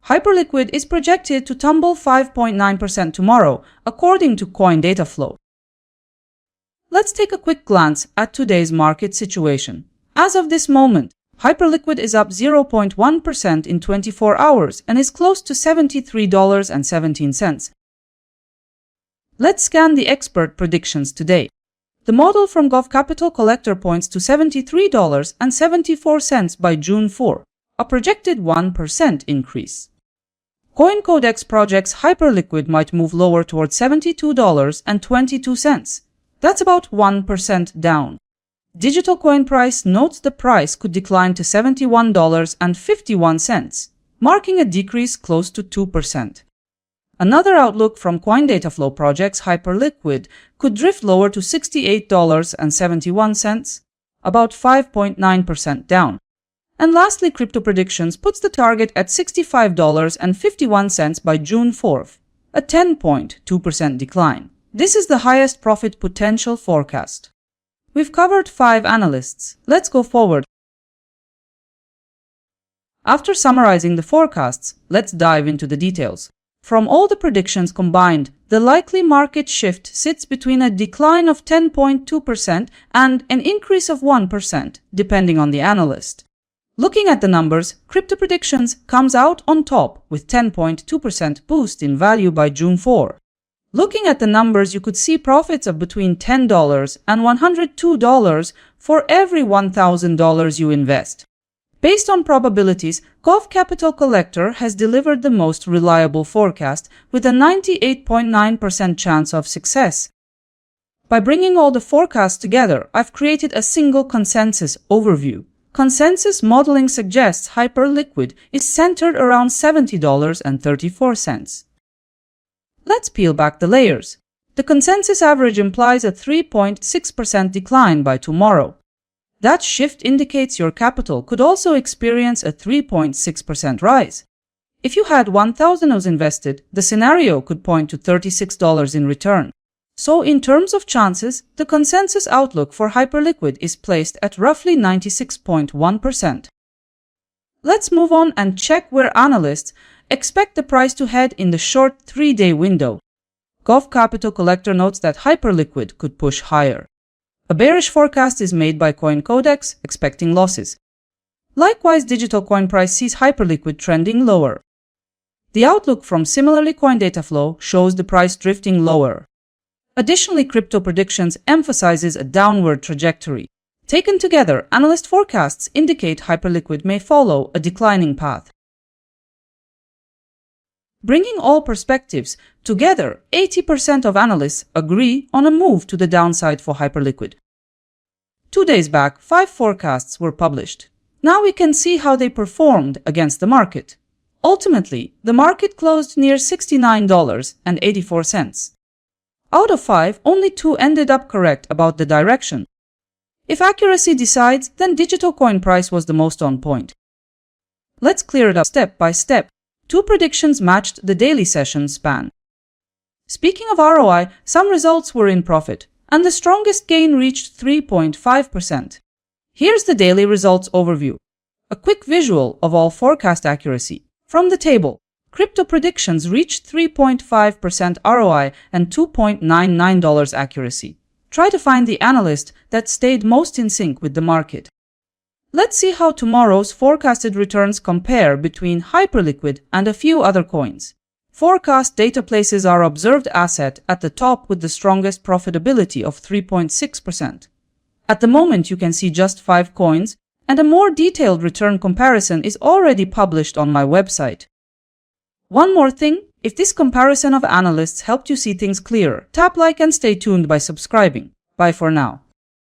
Hyperliquid is projected to tumble 5.9% tomorrow, according to coin data flow. Let's take a quick glance at today's market situation. As of this moment, Hyperliquid is up 0.1% in 24 hours and is close to $73.17. Let's scan the expert predictions today. The model from Gov Capital Collector points to $73.74 by June 4, a projected 1% increase. CoinCodex projects Hyperliquid might move lower towards $72.22. That's about 1% down. Digital Coin Price notes the price could decline to $71.51, marking a decrease close to 2%. Another outlook from CoinDataFlow projects Hyperliquid could drift lower to $68.71, about 5.9% down. And lastly, Crypto Predictions puts the target at $65.51 by June 4th, a 10.2% decline. This is the highest profit potential forecast. We've covered 5 analysts. Let's go forward. After summarizing the forecasts, let's dive into the details. From all the predictions combined, the likely market shift sits between a decline of 10.2% and an increase of 1%, depending on the analyst. Looking at the numbers, Crypto Predictions comes out on top with 10.2% boost in value by June 4. Looking at the numbers, you could see profits of between $10 and $102 for every $1,000 you invest. Based on probabilities, Gov Capital Collector has delivered the most reliable forecast with a 98.9% chance of success. By bringing all the forecasts together, I've created a single consensus overview. Consensus modeling suggests Hyperliquid is centered around $70.34. Let's peel back the layers. The consensus average implies a 3.6% decline by tomorrow. That shift indicates your capital could also experience a 3.6% rise. If you had $1,000 invested, the scenario could point to $36 in return. So in terms of chances, the consensus outlook for Hyperliquid is placed at roughly 96.1%. Let's move on and check where analysts expect the price to head in the short 3-day window. Gov Capital Collector notes that Hyperliquid could push higher. A bearish forecast is made by CoinCodex, expecting losses. Likewise, Digital Coin Price sees Hyperliquid trending lower. The outlook from similarly CoinDataFlow shows the price drifting lower. Additionally, Crypto Predictions emphasizes a downward trajectory. Taken together, analyst forecasts indicate Hyperliquid may follow a declining path. Bringing all perspectives together, 80% of analysts agree on a move to the downside for Hyperliquid. 2 days back, 5 forecasts were published. Now we can see how they performed against the market. Ultimately, the market closed near $69.84. Out of 5, only 2 ended up correct about the direction. If accuracy decides, then Digital Coin Price was the most on point. Let's clear it up step by step. 2 predictions matched the daily session span. Speaking of ROI, some results were in profit, and the strongest gain reached 3.5%. Here's the daily results overview. A quick visual of all forecast accuracy. From the table, Crypto Predictions reached 3.5% ROI and $2.99 accuracy. Try to find the analyst that stayed most in sync with the market. Let's see how tomorrow's forecasted returns compare between Hyperliquid and a few other coins. Forecast data places our observed asset at the top with the strongest profitability of 3.6%. At the moment, you can see just 5 coins, and a more detailed return comparison is already published on my website. One more thing, if this comparison of analysts helped you see things clearer, tap like and stay tuned by subscribing. Bye for now.